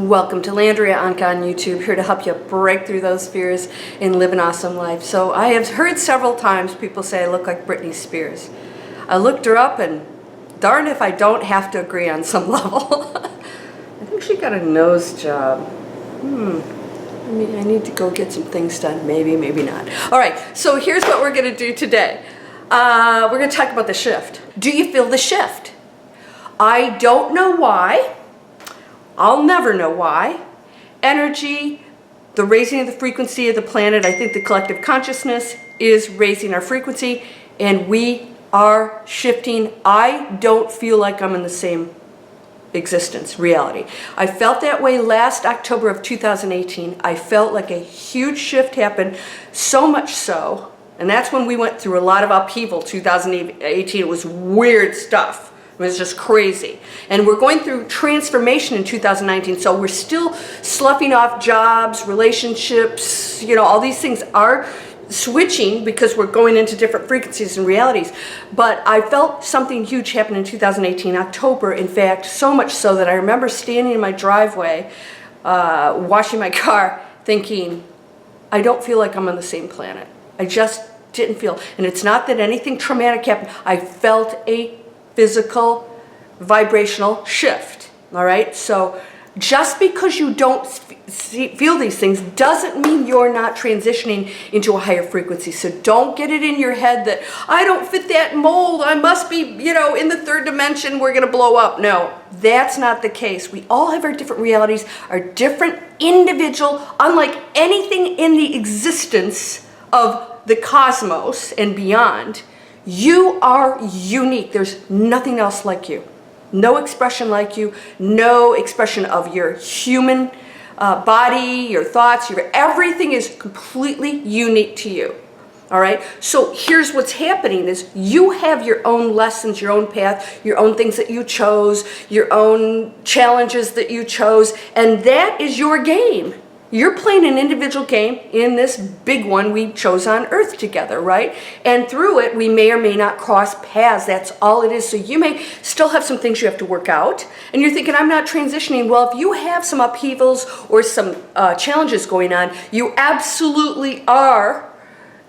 Welcome to Landria Onkka on YouTube, here to help you break through those fears and live an awesome life. So I have heard several times people say I look like Britney Spears. I looked her up and darn if I don't have to agree on some level. I think she got a nose job. I need to go get some things done. Maybe, maybe not. All right, so here's what we're going to do today. We're going to talk about the shift. Do you feel the shift? I don't know why. I'll never know why. Energy, the raising of the frequency of the planet, I think the collective consciousness is raising our frequency and we are shifting. I don't feel like I'm in the same existence, reality. I felt that way last October of 2018. I felt like a huge shift happened, so much so, and that's when we went through a lot of upheaval. 2018, it was weird stuff. It was just crazy. And we're going through transformation in 2019, so we're still sloughing off jobs, relationships, all these things are switching because we're going into different frequencies and realities. But I felt something huge happen in 2018, October, in fact, so much so that I remember standing in my driveway, washing my car, thinking, I don't feel like I'm on the same planet. I just didn't feel, and it's not that anything traumatic happened. I felt a physical, vibrational shift, all right? So just because you don't feel these things doesn't mean you're not transitioning into a higher frequency. So don't get it in your head that I don't fit that mold, I must be, in the third dimension, we're gonna blow up. No, that's not the case. We all have our different realities, our different individual, unlike anything in the existence of the cosmos and beyond. You are unique. There's nothing else like you. No expression like you. No expression of your human body, your thoughts, everything is completely unique to you. All right? So here's what's happening is you have your own lessons, your own path, your own things that you chose, your own challenges that you chose, and that is your game. You're playing an individual game in this big one we chose on Earth together, right? And through it, we may or may not cross paths. That's all it is. So you may still have some things you have to work out. And you're thinking, I'm not transitioning. Well, if you have some upheavals or some challenges going on, you absolutely are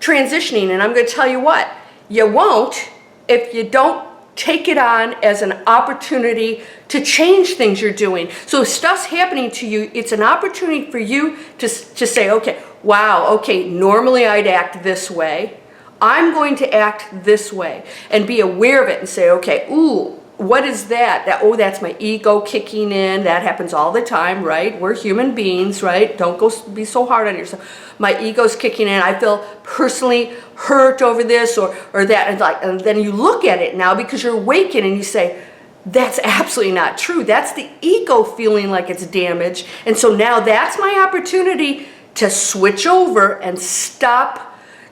transitioning. And I'm going to tell you what, you won't if you don't take it on as an opportunity to change things you're doing. So if stuff's happening to you, it's an opportunity for you to say, okay, wow, okay, normally I'd act this way. I'm going to act this way and be aware of it and say, okay, ooh, what is that? Oh, that's my ego kicking in. That happens all the time, right? We're human beings, right? Don't go be so hard on yourself. My ego's kicking in. I feel personally hurt over this or that. And then you look at it now because you're awakened and you say, that's absolutely not true. That's the ego feeling like it's damaged. And so now that's my opportunity to switch over and stop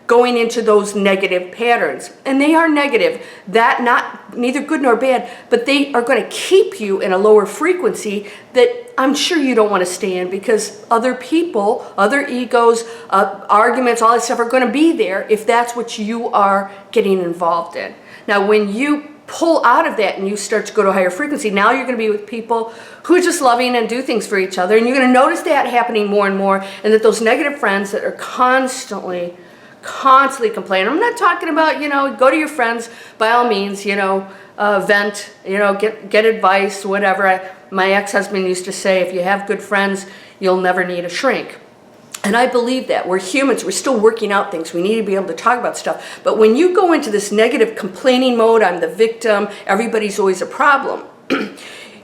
going into those negative patterns. And they are negative. That neither good nor bad, but they are going to keep you in a lower frequency that I'm sure you don't want to stay in because other people, other egos, arguments, all that stuff are going to be there if that's what you are getting involved in. Now, when you pull out of that and you start to go to a higher frequency, now you're going to be with people who are just loving and do things for each other. And you're going to notice that happening more and more, and that those negative friends that are constantly complaining. I'm not talking about, go to your friends, by all means, vent, get advice, whatever. My ex-husband used to say, if you have good friends, you'll never need a shrink. And I believe that. We're humans. We're still working out things. We need to be able to talk about stuff. But when you go into this negative complaining mode, I'm the victim, everybody's always a problem,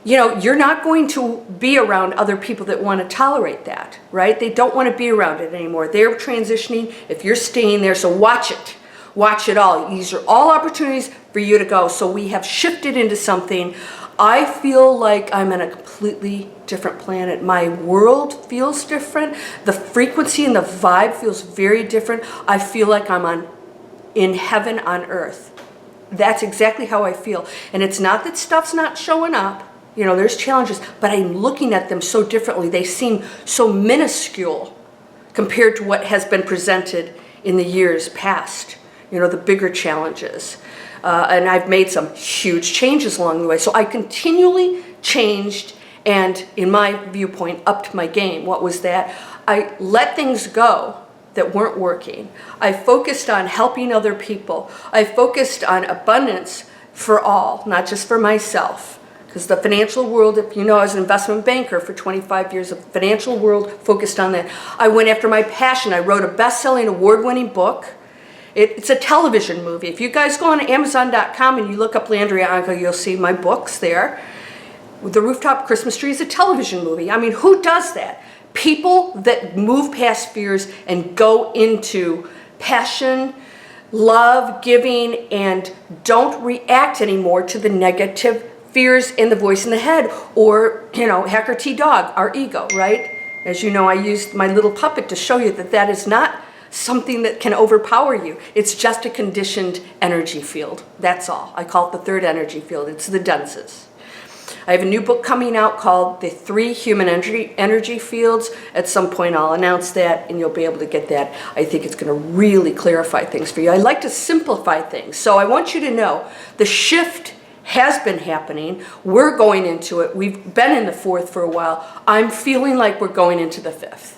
you're not going to be around other people that want to tolerate that, right? They don't want to be around it anymore. They're transitioning if you're staying there. So watch it. Watch it all. These are all opportunities for you to go. So we have shifted into something. I feel like I'm on a completely different planet. My world feels different. The frequency and the vibe feels very different. I feel like I'm in heaven on earth. That's exactly how I feel. And it's not that stuff's not showing up. There's challenges, but I'm looking at them so differently. They seem so minuscule compared to what has been presented in the years past. The bigger challenges. And I've made some huge changes along the way. So I continually changed and in my viewpoint, upped my game. What was that? I let things go that weren't working. I focused on helping other people. I focused on abundance for all, not just for myself. Because the financial world, if you know, I was an investment banker for 25 years, the financial world focused on that. I went after my passion. I wrote a best-selling, award-winning book. It's a television movie. If you guys go on Amazon.com and you look up Landria Onkka, you'll see my books there. The Rooftop Christmas Tree is a television movie. I mean, who does that? People that move past fears and go into passion, love, giving, and don't react anymore to the negative fears and the voice in the head, or, you know, Hacker T Dog, our ego, right? As you know, I used my little puppet to show you that that is not something that can overpower you. It's just a conditioned energy field. That's all. I call it the third energy field. It's the dunces. I have a new book coming out called The 3 Human Energy Fields. At some point I'll announce that and you'll be able to get that. I think it's going to really clarify things for you. I like to simplify things. So I want you to know the shift has been happening. We're going into it. We've been in the 4th for a while. I'm feeling like we're going into the 5th.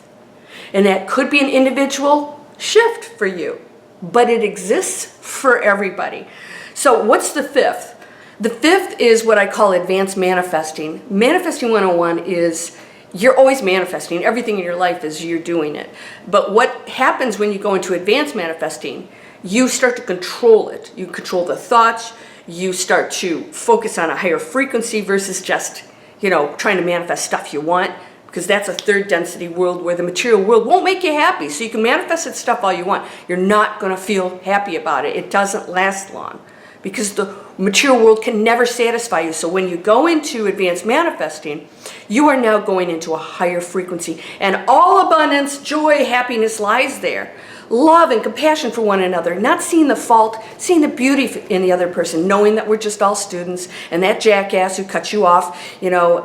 And that could be an individual shift for you, but it exists for everybody. So what's the 5th? The 5th is what I call advanced manifesting. Manifesting 101 is you're always manifesting. Everything in your life is you're doing it. But what happens when you go into advanced manifesting, you start to control it. You control the thoughts. You start to focus on a higher frequency versus just, you know, trying to manifest stuff you want, because that's a third density world where the material world won't make you happy. So you can manifest that stuff all you want. You're not going to feel happy about it. It doesn't last long because the material world can never satisfy you. So when you go into advanced manifesting, you are now going into a higher frequency, and all abundance, joy, happiness lies there. Love and compassion for one another, not seeing the fault, seeing the beauty in the other person, knowing that we're just all students, and that jackass who cut you off, you know,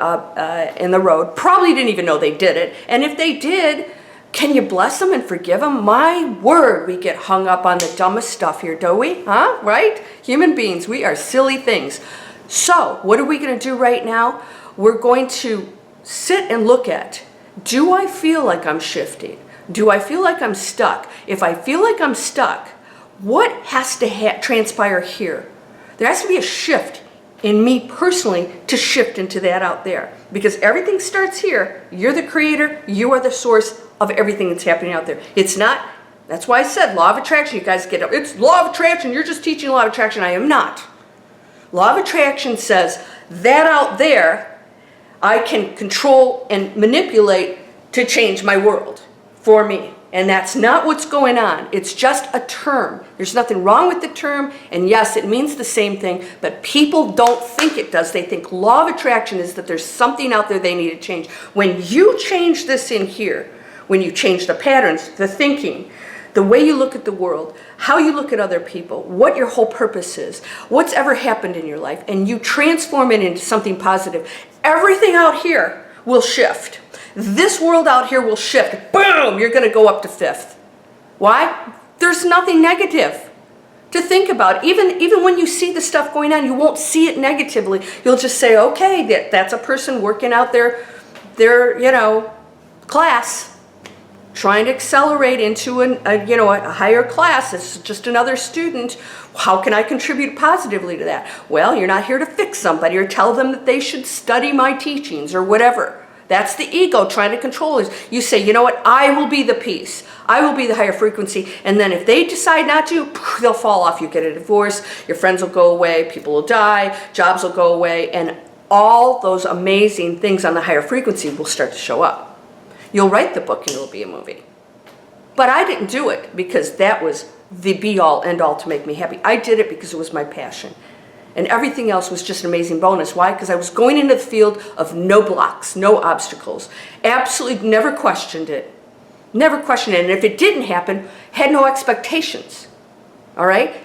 in the road probably didn't even know they did it. And if they did, can you bless them and forgive them? My word, we get hung up on the dumbest stuff here, don't we? Huh? Right? Human beings, we are silly things. So what are we going to do right now? We're going to sit and look at, do I feel like I'm shifting? Do I feel like I'm stuck? If I feel like I'm stuck, what has to transpire here? There has to be a shift in me personally to shift into that out there. Because everything starts here. You're the creator. You are the source of everything that's happening out there. It's not, that's why I said law of attraction. You guys get up. It's law of attraction. You're just teaching law of attraction. I am not. Law of attraction says that out there, I can control and manipulate to change my world for me. And that's not what's going on. It's just a term. There's nothing wrong with the term, and yes, it means the same thing, but people don't think it does. They think law of attraction is that there's something out there they need to change. When you change this in here, when you change the patterns, the thinking, the way you look at the world, how you look at other people, what your whole purpose is, what's ever happened in your life, and you transform it into something positive, everything out here will shift. This world out here will shift. Boom! You're going to go up to 5th. Why? There's nothing negative to think about. Even when you see the stuff going on, you won't see it negatively. You'll just say, okay, that's a person working out their you know, class, trying to accelerate into a higher class. It's just another student. How can I contribute positively to that? Well, you're not here to fix somebody or tell them that they should study my teachings or whatever. That's the ego trying to control us. You say, you know what, I will be the peace. I will be the higher frequency. And then if they decide not to, they'll fall off. You get a divorce, your friends will go away, people will die, jobs will go away, and all those amazing things on the higher frequency will start to show up. You'll write the book and it'll be a movie. But I didn't do it because that was the be-all, end-all to make me happy. I did it because it was my passion. And everything else was just an amazing bonus. Why? Because I was going into the field of no blocks, no obstacles. Absolutely never questioned it. Never questioned it. And if it didn't happen, had no expectations. All right?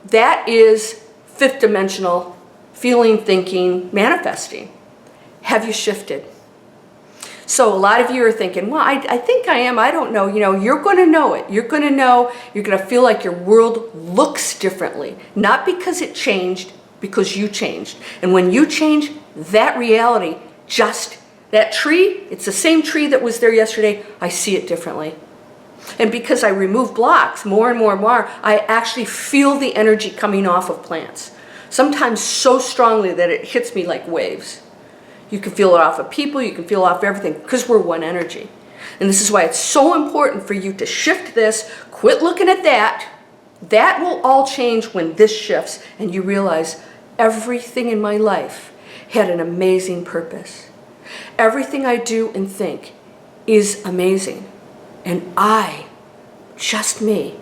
That is 5th dimensional feeling, thinking, manifesting. Have you shifted? So a lot of you are thinking, well, I think I am. I don't know. You know, you're going to know it. You're going to know. You're going to feel like your world looks differently. Not because it changed, because you changed. And when you change, that reality just That tree, it's the same tree that was there yesterday, I see it differently. And because I remove blocks more and more and more, I actually feel the energy coming off of plants. Sometimes so strongly that it hits me like waves. You can feel it off of people, you can feel it off everything, because we're one energy. And this is why it's so important for you to shift this, quit looking at that. That will all change when this shifts and you realize everything in my life had an amazing purpose. Everything I do and think is amazing. And I, just me,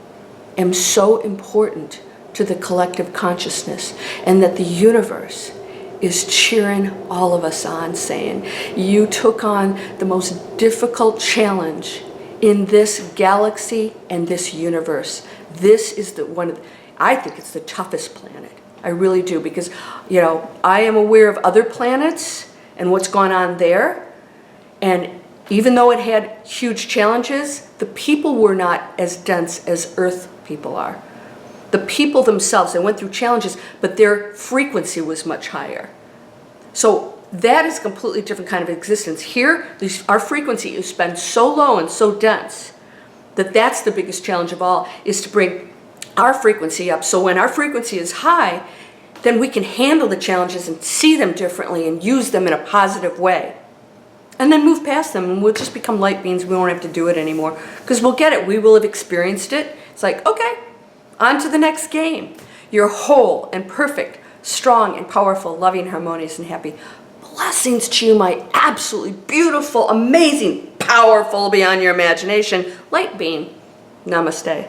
am so important to the collective consciousness, and that the universe is cheering all of us on, saying, you took on the most difficult challenge in this galaxy and this universe. This is I think it's the toughest planet. I really do, because, you know, I am aware of other planets and what's going on there. And even though it had huge challenges, the people were not as dense as Earth people are. The people themselves, they went through challenges, but their frequency was much higher. So that is a completely different kind of existence. Here, our frequency has been so low and so dense that that's the biggest challenge of all, is to bring our frequency up. So when our frequency is high, then we can handle the challenges and see them differently and use them in a positive way. And then move past them, and we'll just become light beings. We won't have to do it anymore, because we'll get it. We will have experienced it. It's like, okay, on to the next game. You're whole and perfect, strong and powerful, loving, harmonious, and happy. Blessings to you, my absolutely beautiful, amazing, powerful, beyond your imagination light being. Namaste.